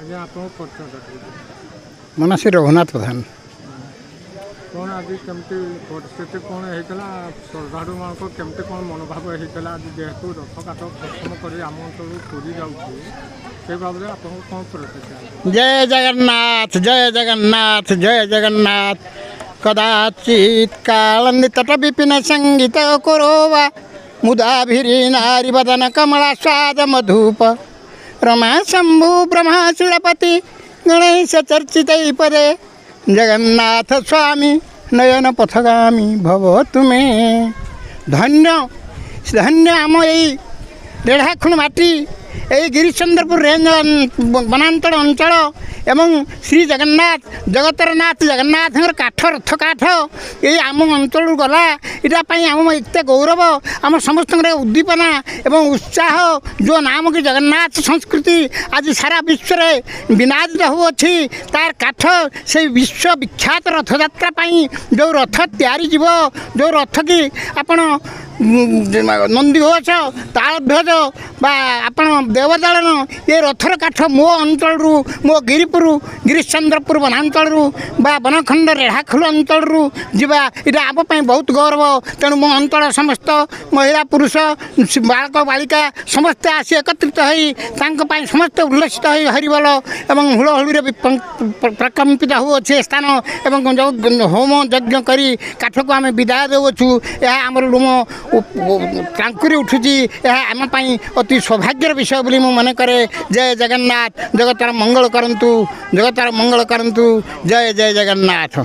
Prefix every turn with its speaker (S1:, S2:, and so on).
S1: ଆଜ୍ଞା ଆପଣଙ୍କ ପରିଚୟ
S2: ମୋ ନାଁ ଶ୍ରୀ ରଘୁନାଥ ପ୍ରଧାନ।
S1: କ'ଣ ଆଜି କେମିତି ପରିସ୍ଥିତି କ'ଣ ହେଇଥିଲା ଶ୍ରଦ୍ଧାଳୁମାନଙ୍କ କେମିତି କ'ଣ ମନୋଭାବ ହେଇଥିଲା ଆଜି ଯେହେତୁ ରଥକାଠ ପ୍ରଥମ କରି ଆମ ଅଞ୍ଚଳରୁ ପୁରୀ ଯାଉଛି ସେ ବାବଦରେ ଆପଣଙ୍କୁ କ'ଣ ପ୍ରତିକ୍ରିୟା?
S2: ଜୟ ଜଗନ୍ନାଥ ଜୟ ଜଗନ୍ନାଥ ଜୟ ଜଗନ୍ନାଥ। କଦାଚିତ୍ କାଳନିତଟ ବିପିନ ସଙ୍ଗୀତ କୁରୋବା ମୁଦାଭିରି ନାରୀ ବଦନ କମଳା ସ୍ୱାଦ ମଧୁପ ରମା ଶମ୍ଭୁ ବ୍ରହ୍ମା ଶିଳପତି ଗଣେଶ ଚର୍ଚ୍ଚିତ ପଦେ ଜଗନ୍ନାଥ ସ୍ୱାମୀ ନୟନ ପଥଗାମୀ ଭବ ତୁମେ। ଧନ୍ୟ ଧନ୍ୟ ଆମ ଏଇ ରେଢ଼ାଖୁଣ ମାଟି এই গিরিশচন্দ্রপুর রেঞ্জ বনাঞ্চল অঞ্চল এবং শ্রী জগন্নাথ জগতর নাথ জগন্নাথর কাঠ রথ কাঠ এই আম অঞ্চল গলা এটা আম এতে গৌরব আম সমস্ত উদ্দীপনা এবং উৎসাহ যে নাম কি জগন্নাথ সংস্কৃতি আজ সারা বিশ্বরে বিনাদিত হউଅছি তার কাঠ সেই বিশ্ববিখ্যাত রথযাত্রা যে রথ তৈরি যাব যে রথ কি আপনার নন্দীঘোষ তাଳଧ୍ୱଜ বা ଆପଣ ଦେବଦଳନ ଏ ରଥର କାଠ ମୋ ଅଞ୍ଚଳରୁ ମୋ ଗିରିପୁର ଗିରିଶଚନ୍ଦ୍ରପୁର ବନାଞ୍ଚଳରୁ ବା ବନଖଣ୍ଡ ରେଢ଼ାଖୋଲ ଅଞ୍ଚଳରୁ ଯିବା ଏଇଟା ଆମ ପାଇଁ ବହୁତ ଗୌରବ। ତେଣୁ ମୋ ଅଞ୍ଚଳ ସମସ୍ତ ମହିଳା ପୁରୁଷ ବାଳକ ବାଳିକା ସମସ୍ତେ ଆସି ଏକତ୍ରିତ ହୋଇ ତାଙ୍କ ପାଇଁ ସମସ୍ତେ ଉଲ୍ଲସିତ ହୋଇ ହରିବୋଲ ଏବଂ ହୁଳହୁଳିରେ ପ୍ରକମ୍ପିତ ହେଉଅଛି ସ୍ଥାନ ଏବଂ ଯେଉଁ ହୋମ ଯଜ୍ଞ କରି କାଠକୁ ଆମେ ବିଦାୟ ଦେଉଅଛୁ ଏହା ଆମର ଲୁମ ଟାଙ୍କୁରି ଉଠୁଛି। ଏହା ଆମ ପାଇଁ ଅତି ସୌଭାଗ୍ୟର ବିଷୟ ବୋଲି ମୁଁ ମନେ କରେ। ଜୟ ଜଗନ୍ନାଥ ଜଗତର ମଙ୍ଗଳ କରନ୍ତୁ ଜଗତର ମଙ୍ଗଳ କରନ୍ତୁ ଜୟ ଜୟ ଜଗନ୍ନାଥ।